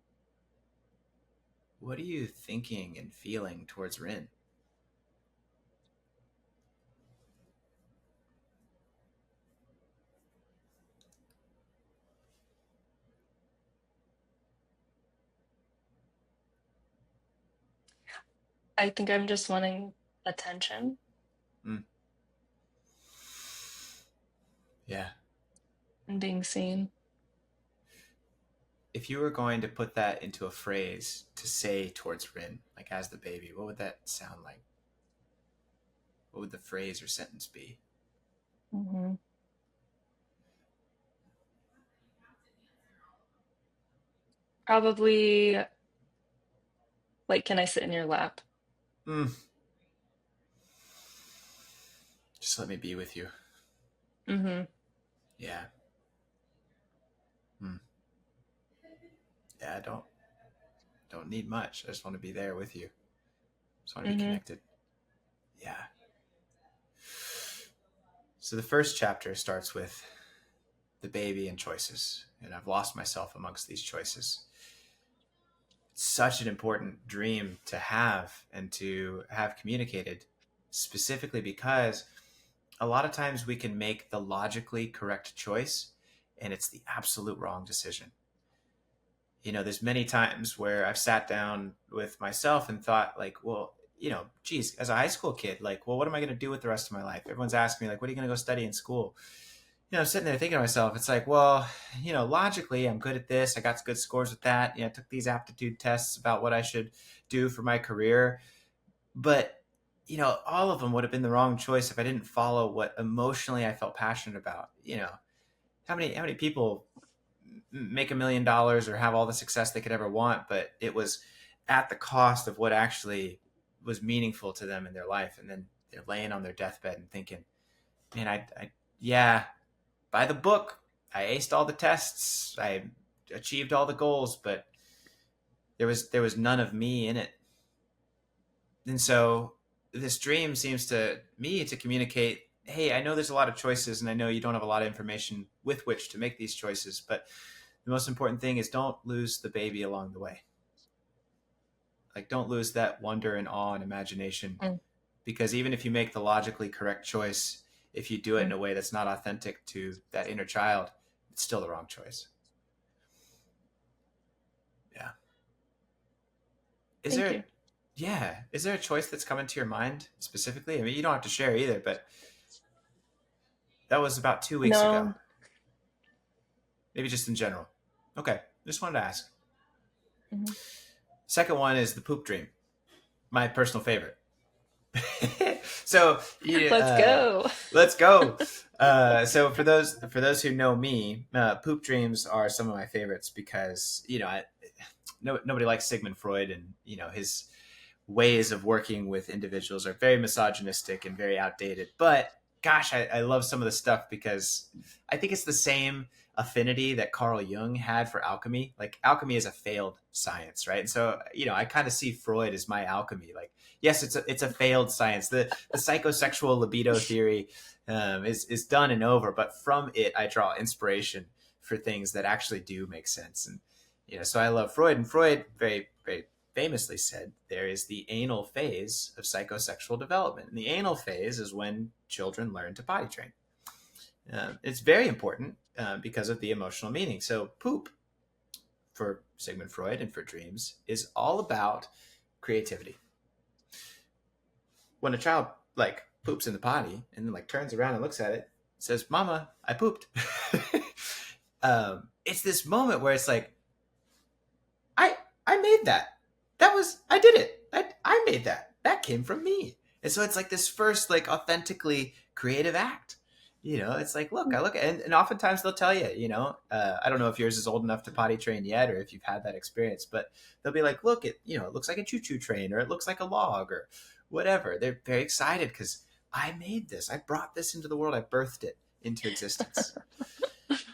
what are you thinking and feeling towards Rin? I think I'm just wanting attention Mm. Yeah. and being seen. If you were going to put that into a phrase to say towards Rin, like as the baby, what would that sound like? What would the phrase or sentence be? Hmm. Probably like, can I sit in your lap? Mm. Just let me be with you. Hmm. Yeah. Mm. Yeah, I don't need much. I just want to be there with you. Just want to be Hmm. connected. Yeah. So the first chapter starts with the baby and choices, and I've lost myself amongst these choices. It's such an important dream to have and to have communicated, specifically because a lot of times we can make the logically correct choice and it's the absolute wrong decision. There's many times where I've sat down with myself and thought, like, well, geez, as a high school kid, like, well, what am I going to do with the rest of my life? Everyone's asking me, like, what are you going to go study in school? I'm sitting there thinking to myself, it's like, well, logically, I'm good at this. I got good scores with that. I took these aptitude tests about what I should do for my career. But, all of them would have been the wrong choice if I didn't follow what emotionally I felt passionate about. How many people make $1 million or have all the success they could ever want, but it was at the cost of what actually was meaningful to them in their life. And then they're laying on their deathbed and thinking, man, yeah, by the book, I aced all the tests, I achieved all the goals, but there was none of me in it. And so this dream seems to me to communicate, hey, I know there's a lot of choices and I know you don't have a lot of information with which to make these choices, but the most important thing is don't lose the baby along the way. Like, don't lose that wonder and awe and imagination, Hmm. because even if you make the logically correct choice, if you do it in a way that's not authentic to that inner child, it's still the wrong choice. Yeah. Is Thank there, you. yeah, is there a choice that's come into your mind specifically? I mean, you don't have to share either, but that was about 2 weeks ago. No. Maybe just in general. Okay, just wanted to ask. Hmm. Second one is the poop dream, my personal favorite. So Let's go. let's go. So for those who know me, poop dreams are some of my favorites because nobody likes Sigmund Freud, and his ways of working with individuals are very misogynistic and very outdated. But gosh, I love some of the stuff because I think it's the same affinity that Carl Jung had for alchemy. Like, alchemy is a failed science, right? And so, I kind of see Freud as my alchemy. Like, yes, it's a failed science. The psychosexual libido theory is done and over, but from it I draw inspiration for things that actually do make sense. And so I love Freud, and Freud very, very famously said there is the anal phase of psychosexual development. And the anal phase is when children learn to potty train. It's very important because of the emotional meaning. So poop, for Sigmund Freud and for dreams, is all about creativity. When a child like poops in the potty and then like turns around and looks at it, says, "Mama, I pooped." It's this moment where it's like, I made that. I did it. I made that. That came from me. And so it's like this first, like, authentically creative act. It's like, look, I look at, and oftentimes they'll tell you, I don't know if yours is old enough to potty train yet or if you've had that experience, but they'll be like, look, it looks like a choo-choo train, or it looks like a log, or whatever. They're very excited because I made this. I brought this into the world. I birthed it into existence.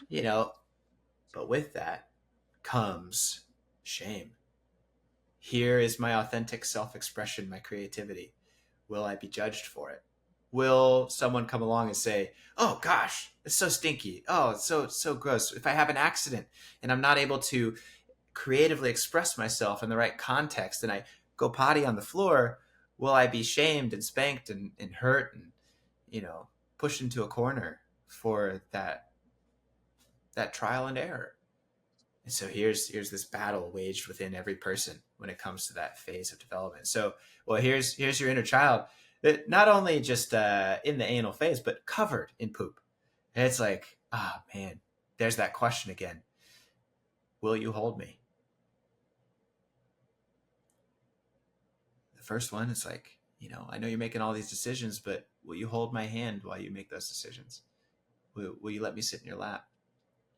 you know, but with that comes shame. Here is my authentic self-expression, my creativity. Will I be judged for it? will someone come along and say, "Oh gosh, it's so stinky. Oh, it's so gross." If I have an accident and I'm not able to creatively express myself in the right context and I go potty on the floor, will I be shamed and spanked and hurt and, you know, pushed into a corner for that trial and error? And so here's this battle waged within every person when it comes to that phase of development. So, well, here's your inner child that not only just in the anal phase, but covered in poop. And it's like, ah, man, there's that question again. Will you hold me? The first one is like, I know you're making all these decisions, but will you hold my hand while you make those decisions? Will you let me sit in your lap?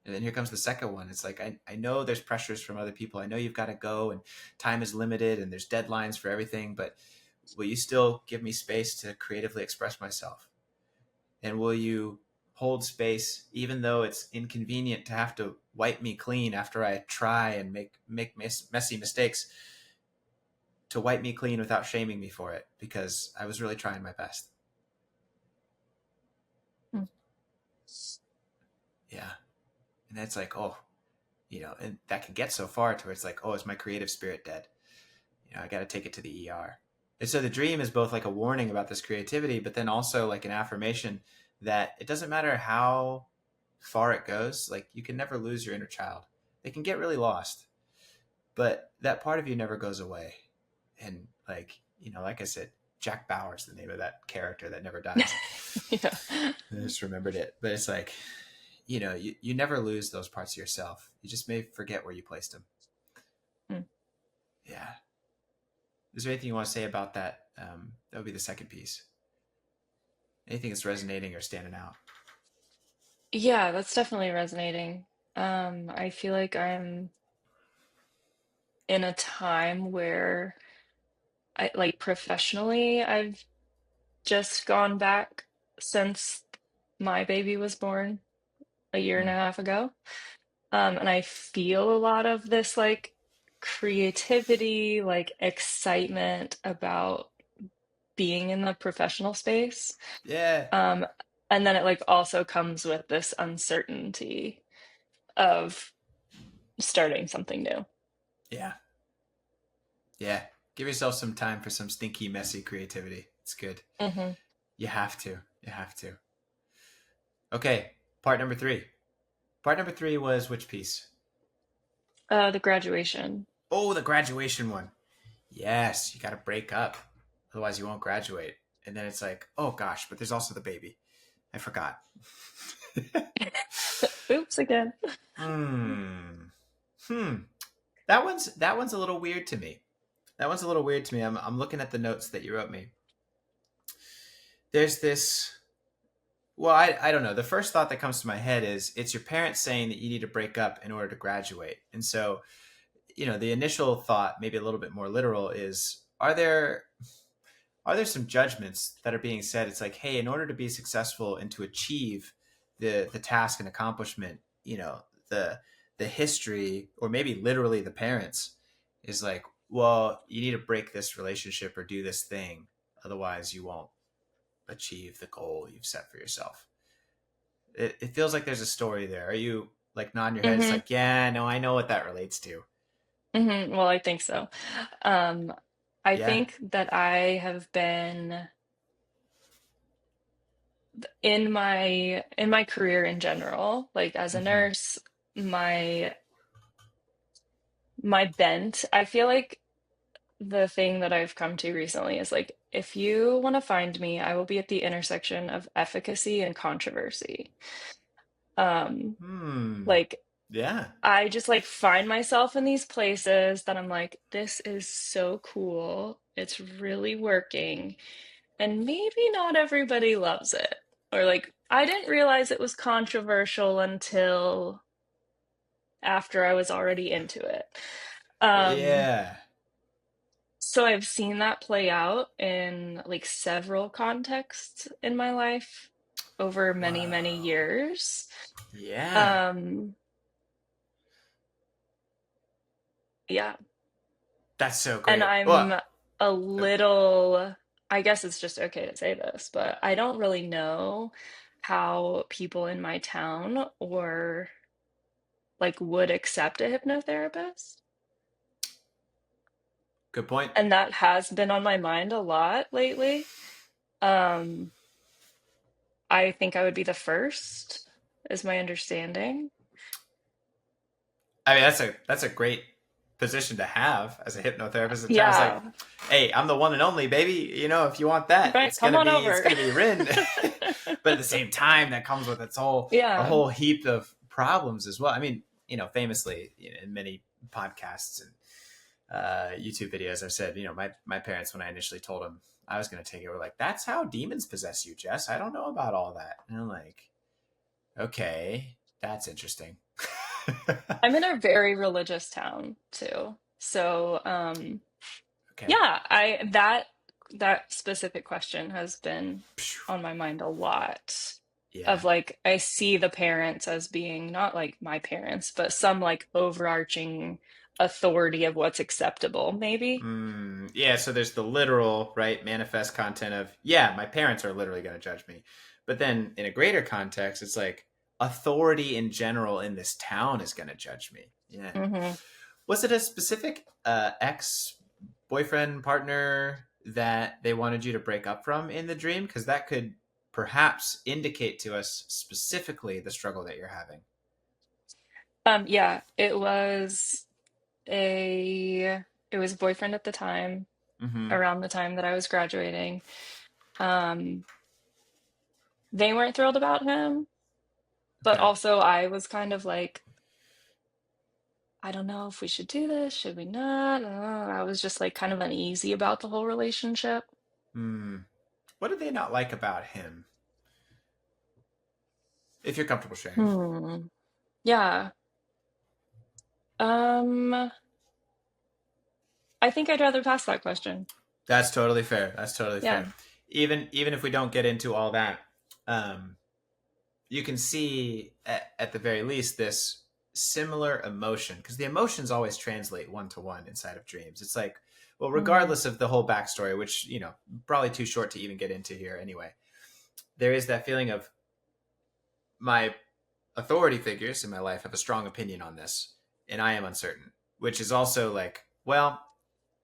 And then here comes the second one. It's like, I know there's pressures from other people. I know you've got to go and time is limited and there's deadlines for everything, but will you still give me space to creatively express myself? And will you hold space even though it's inconvenient to have to wipe me clean after I try and make messy mistakes, to wipe me clean without shaming me for it because I was really trying my best? Mm. Yeah. And that's like, oh, and that can get so far to where it's like, oh, is my creative spirit dead? I got to take it to the ER. And so the dream is both like a warning about this creativity, but then also like an affirmation that it doesn't matter how far it goes. Like, you can never lose your inner child. They can get really lost, but that part of you never goes away. And like, like I said, Jack Bauer's the name of that character that never dies. Yeah. I just remembered it. But it's like, you never lose those parts of yourself. You just may forget where you placed them. Mm. Yeah. Is there anything you want to say about that? That would be the second piece. Anything that's resonating or standing out? Yeah, that's definitely resonating. I feel like I'm in a time where I like professionally, I've just gone back since my baby was born a year and a Mm. half ago. And I feel a lot of this like creativity, like excitement about being in the professional space. Yeah. Um, and then it like also comes with this uncertainty of starting something new. Yeah. Yeah. Give yourself some time for some stinky, messy creativity. It's good. Hmm. You have to. You have to. Okay. Part number three. Part number three was which piece? The graduation. Oh, the graduation one. Yes. You got to break up. Otherwise, you won't graduate. And then it's like, oh gosh, but there's also the baby. I forgot. Oops, again. Hmm. Hmm. That one's a little weird to me. That one's a little weird to me. I'm looking at the notes that you wrote me. There's this. Well, I don't know. The first thought that comes to my head is it's your parents saying that you need to break up in order to graduate. And so, the initial thought, maybe a little bit more literal, is are there some judgments that are being said? It's like, hey, in order to be successful and to achieve the task and accomplishment, the history, or maybe literally the parents, is like, well, you need to break this relationship or do this thing, otherwise you won't achieve the goal you've set for yourself. It feels like there's a story there. Are you like nodding your head? It's Hmm. like, yeah, no, I know what that relates to. Well, I think so. Um, I Yeah. think that I have been in my career in general, like as a Mm-hmm. nurse, my my bent, I feel like the thing that I've come to recently is like, if you want to find me, I will be at the intersection of efficacy and controversy. Um, Hmm. like Yeah. I just like find myself in these places that I'm like, this is so cool. It's really working. And maybe not everybody loves it. Or like, I didn't realize it was controversial until after I was already into it. Um, Yeah. so I've seen that play out in like several contexts in my life over many, many Whoa. years. Yeah. Um, yeah. That's so And great. I'm Well, a little I guess it's just okay to say this, but I don't really know how people in my town or like would accept a hypnotherapist. Good point. And that has been on my mind a lot lately. Um, I think I would be the first, is my understanding. I mean, that's a great position to have as a hypnotherapist. In terms like, Yeah, hey, I'm the one and only, baby. You know, if you want that, right. Come on it's over. gonna be Rin. But at the same time, that comes with a Yeah. whole heap of problems as well. I mean, famously, in many podcasts and YouTube videos, I've said, my parents, when I initially told them I was going to take it, were like, "That's how demons possess you, Jess. I don't know about all that." And I'm like, "Okay, that's interesting." I'm in a very religious town too. So, Okay. yeah, that specific question has been on my mind a lot Yeah. of like I see the parents as being not like my parents, but some like overarching authority of what's acceptable, maybe. Yeah, so there's the literal, right, manifest content of, yeah, my parents are literally going to judge me. But then in a greater context, it's like authority in general in this town is going to judge me. Yeah. Hmm. Was it a specific ex boyfriend, partner that they wanted you to break up from in the dream? Because that could perhaps indicate to us specifically the struggle that you're having. Yeah, a it was a boyfriend at the time, Mm-hmm. around the time that I was graduating. Um, they weren't thrilled about him, but Okay. also I was kind of like, I don't know if we should do this, should we not? I was just like kind of uneasy about the whole relationship. Hmm. What did they not like about him? If you're comfortable sharing. Hmm. Yeah. Um, I think I'd rather pass that question. That's totally fair. That's totally Yeah. fair. Even if we don't get into all that, um, you can see at the very least this similar emotion, because the emotions always translate one to one inside of dreams. It's like, well, Hmm. regardless of the whole backstory, which probably too short to even get into here anyway, there is that feeling of my authority figures in my life have a strong opinion on this, and I am uncertain, which is also like, well,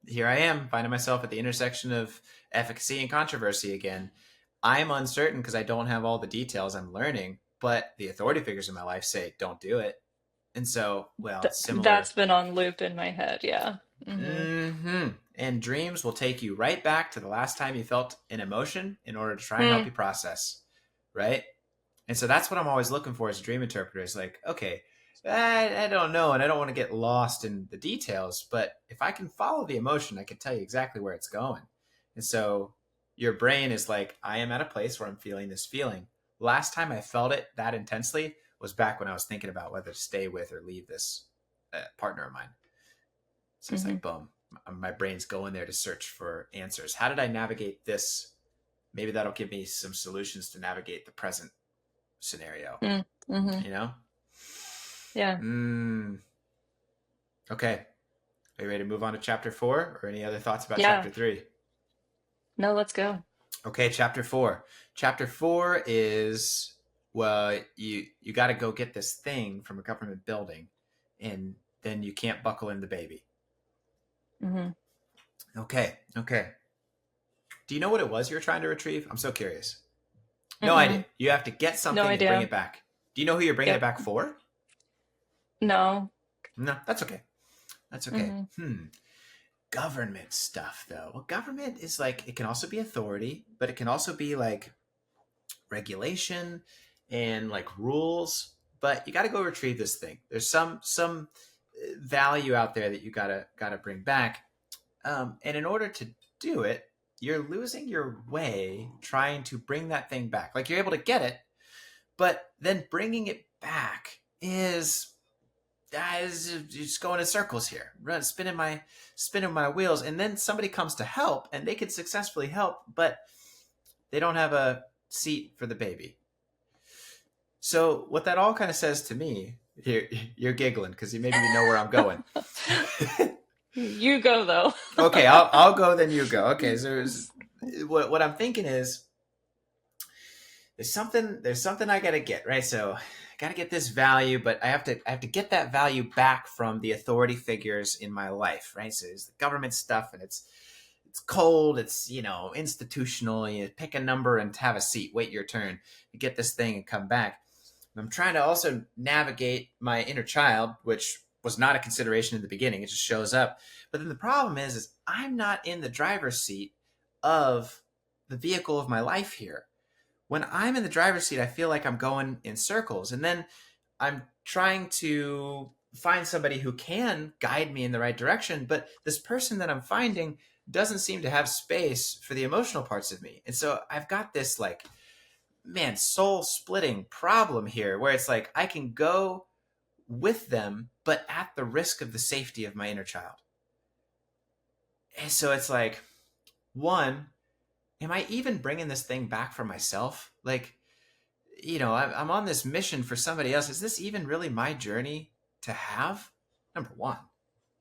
here I am finding myself at the intersection of efficacy and controversy again. I'm uncertain because I don't have all the details. I'm learning, but the authority figures in my life say don't do it. And so, well, Th similar. that's been on loop in my head. Yeah. Hmm. Mm-hmm. And dreams will take you right back to the last time you felt an emotion in order to try and help Hmm. you process, right? And so that's what I'm always looking for as a dream interpreter is like, okay, I don't know, and I don't want to get lost in the details, but if I can follow the emotion, I can tell you exactly where it's going. And so your brain is like, I am at a place where I'm feeling this feeling. Last time I felt it that intensely was back when I was thinking about whether to stay with or leave this partner of mine. So it's Hmm. like, boom, my brain's going there to search for answers. How did I navigate this? Maybe that'll give me some solutions to navigate the present scenario, Hmm. Hmm. you know? Yeah. Mm, okay. Are you ready to move on to chapter 4 or any other thoughts about Yeah. chapter 3? No, let's go. Okay, chapter 4. Chapter 4 is, well, you got to go get this thing from a government building, and then you can't buckle in the baby. Hmm. Okay, okay. Do you know what it was you were trying to retrieve? I'm so curious. No idea. Mm-mm. You have to get No something and bring idea. it back. Do you know who you're bringing it Yep. back for? No. No, that's okay. That's okay. Hmm. Government stuff, though. Well, government is like, it can also be authority, but it can also be like regulation and like rules. But you got to go retrieve this thing. There's some value out there that you gotta bring back. And in order to do it, you're losing your way trying to bring that thing back. Like you're able to get it, but then bringing it back is just going in circles here, spinning my wheels, and then somebody comes to help, and they can successfully help, but they don't have a seat for the baby. So what that all kind of says to me, here you're giggling because maybe you know where I'm going. You go though. Okay, I'll go, then you go. Okay, so what I'm thinking is there's something I gotta get, right? So I gotta get this value, but I have to get that value back from the authority figures in my life, right? So there's the government stuff, and it's cold, it's institutional. You pick a number and have a seat, wait your turn, you get this thing and come back. I'm trying to also navigate my inner child, which was not a consideration in the beginning. It just shows up. But then the problem is I'm not in the driver's seat of the vehicle of my life here. When I'm in the driver's seat, I feel like I'm going in circles. And then I'm trying to find somebody who can guide me in the right direction. But this person that I'm finding doesn't seem to have space for the emotional parts of me. And so I've got this like, man, soul splitting problem here where it's like I can go with them, but at the risk of the safety of my inner child. And so it's like, one, am I even bringing this thing back for myself? Like, I'm on this mission for somebody else. Is this even really my journey to have? Number one,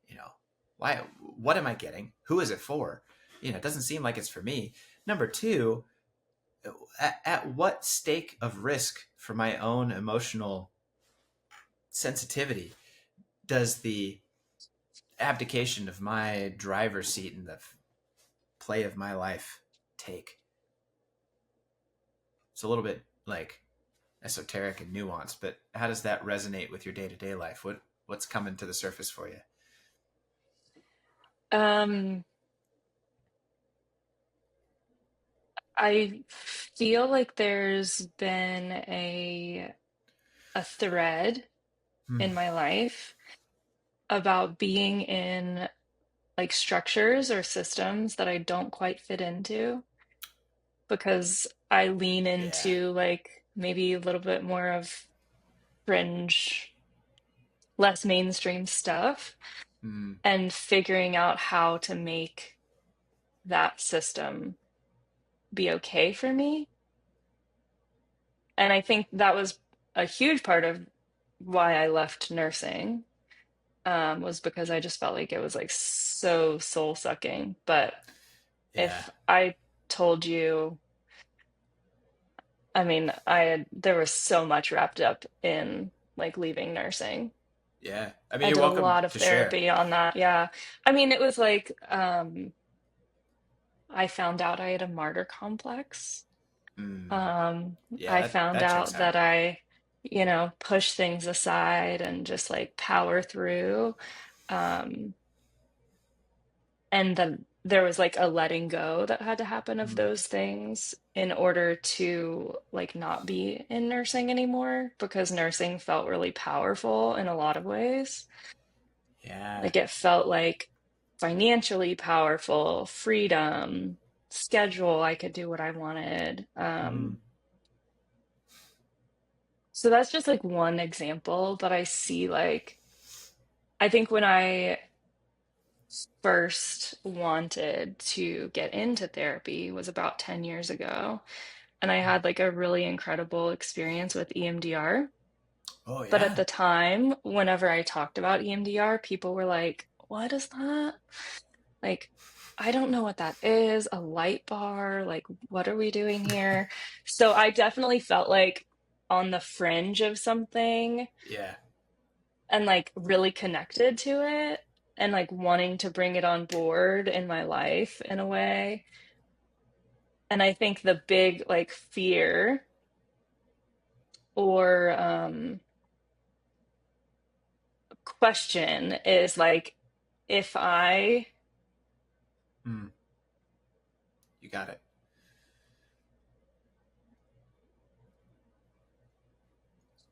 you know, why? What am I getting? Who is it for? It doesn't seem like it's for me. Number two, at what stake of risk for my own emotional sensitivity does the abdication of my driver's seat in the play of my life take? It's a little bit like esoteric and nuanced, but how does that resonate with your day-to-day life? What's coming to the surface for you? Um, I feel like there's been a thread Hmm. in my life about being in like structures or systems that I don't quite fit into because I lean Yeah. into like maybe a little bit more of fringe, less mainstream stuff Hmm. and figuring out how to make that system be okay for me. And I think that was a huge part of why I left nursing, was because I just felt like it was like so soul sucking. But Yeah. if I told you, I mean, there was so much wrapped up in like leaving nursing. Yeah. I mean, I you're did a welcome lot of to share. therapy on that. Yeah. I mean, it was like, I found out I had a martyr complex. Hmm. Yeah, I that found that checks out that out. push things aside and just like power through. Um, and then there was like a letting go that had to happen of Hmm. those things in order to like not be in nursing anymore because nursing felt really powerful in a lot of ways. Yeah. Like it felt like financially powerful, freedom, schedule, I could do what I wanted. Hmm. So that's just like one example, but I see like I think when I first wanted to get into therapy was about 10 years ago, and I had like a really incredible experience with EMDR. Oh But at yeah. the time, whenever I talked about EMDR, people were like, "What is that?" Like, I don't know what that is. A light bar? Like, what are we doing here? So I definitely felt like on the fringe of something Yeah. and like really connected to it and like wanting to bring it on board in my life in a way. And I think the big like fear or question is like if I Hmm. You got it.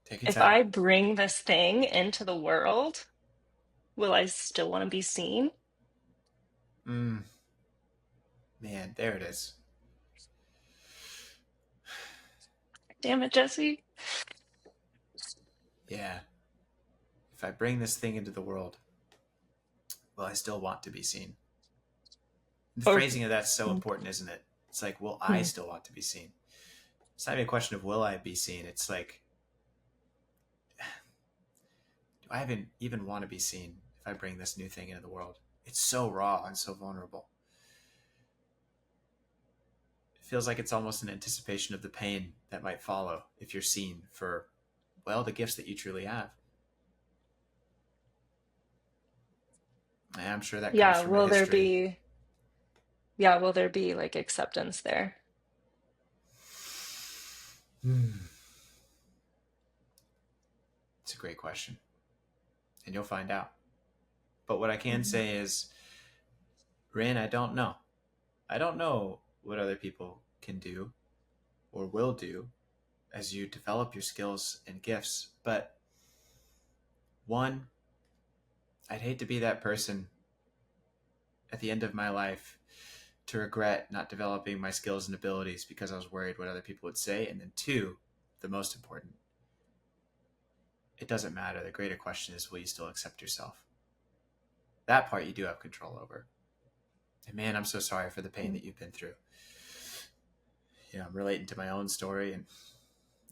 Take your if time. I bring this thing into the world, will I still want to be seen? Hmm. Man, there it is. Damn it, Jesse. Yeah. If I bring this thing into the world, will I still want to be seen? The Or phrasing of that's so important, isn't it? It's like, will I hmm, still want to be seen? It's not even a question of will I be seen. It's like, do I even want to be seen if I bring this new thing into the world? It's so raw and so vulnerable. feels like it's almost an anticipation of the pain that might follow if you're seen for, well, the gifts that you truly have. And I'm sure that comes Yeah, from a history. will there be like acceptance there? It's a great question. And you'll find out. But what I can Mhm. say is, Rin, I don't know. I don't know what other people can do or will do as you develop your skills and gifts. But one, I'd hate to be that person at the end of my life to regret not developing my skills and abilities because I was worried what other people would say. And then two, the most important, it doesn't matter. The greater question is, will you still accept yourself? That part you do have control over. And man, I'm so sorry for the pain that you've been through. You know, I'm relating to my own story, and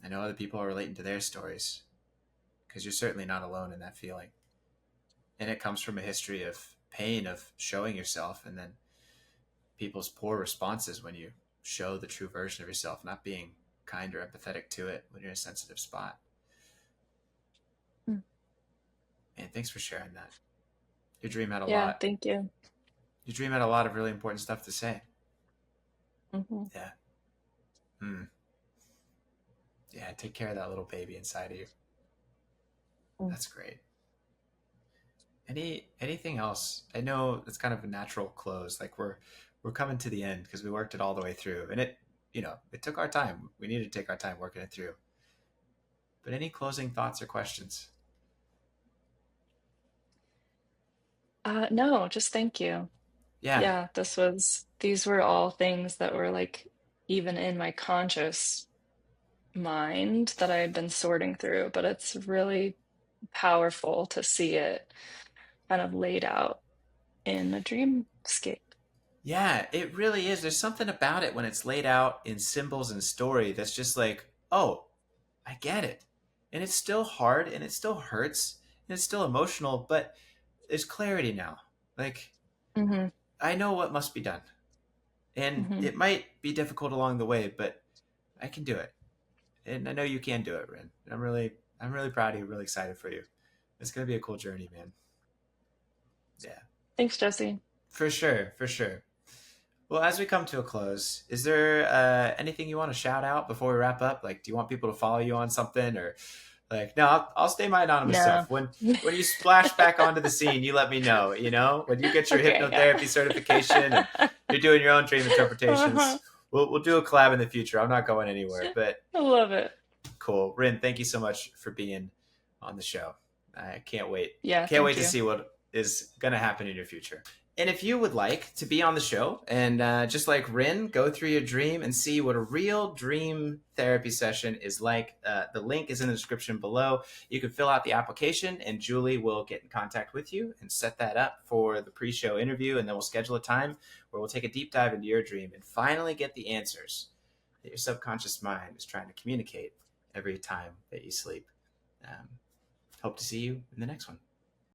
I know other people are relating to their stories, because you're certainly not alone in that feeling. And it comes from a history of pain, of showing yourself, and then people's poor responses when you show the true version of yourself, not being kind or empathetic to it when you're in a sensitive spot. Mm. And thanks for sharing that. Your dream had a Yeah, lot. thank you. Your dream had a lot of really important stuff to say. Hmm. Yeah. Hmm. Yeah, take care of that little baby inside of you. That's great. Anything else? I know it's kind of a natural close. Like we're coming to the end because we worked it all the way through, and it took our time. We needed to take our time working it through. But any closing thoughts or questions? No, just thank you. Yeah, Yeah, these were all things that were like even in my conscious mind that I had been sorting through, but it's really powerful to see it kind of laid out in a dreamscape. yeah, it really is. There's something about it when it's laid out in symbols and story that's just like, oh, I get it. And it's still hard and it still hurts and it's still emotional, but there's clarity now. Like, Hmm. I know what must be done. And Hmm. it might be difficult along the way, but I can do it. And I know you can do it, Rin. I'm really proud of you, really excited for you. It's gonna be a cool journey, man. Yeah. Thanks, Jesse. For sure, for sure. Well, as we come to a close, is there anything you want to shout out before we wrap up? Like, do you want people to follow you on something, or like, no, I'll stay my anonymous No. self. When you splash back onto the scene, you let me know. You know, when you get your Okay, yeah. hypnotherapy certification and you're doing your own dream Uh-huh. interpretations, we'll do a collab in the future. I'm not going anywhere, but I love it. cool. Rin, thank you so much for being on the show. I can't wait. Yeah, Can't thank wait to you. see what is going to happen in your future. And if you would like to be on the show and just like Rin, go through your dream and see what a real dream therapy session is like, the link is in the description below. You can fill out the application and Julie will get in contact with you and set that up for the pre-show interview. And then we'll schedule a time where we'll take a deep dive into your dream and finally get the answers that your subconscious mind is trying to communicate every time that you sleep. Um, Hope to see you in the next one.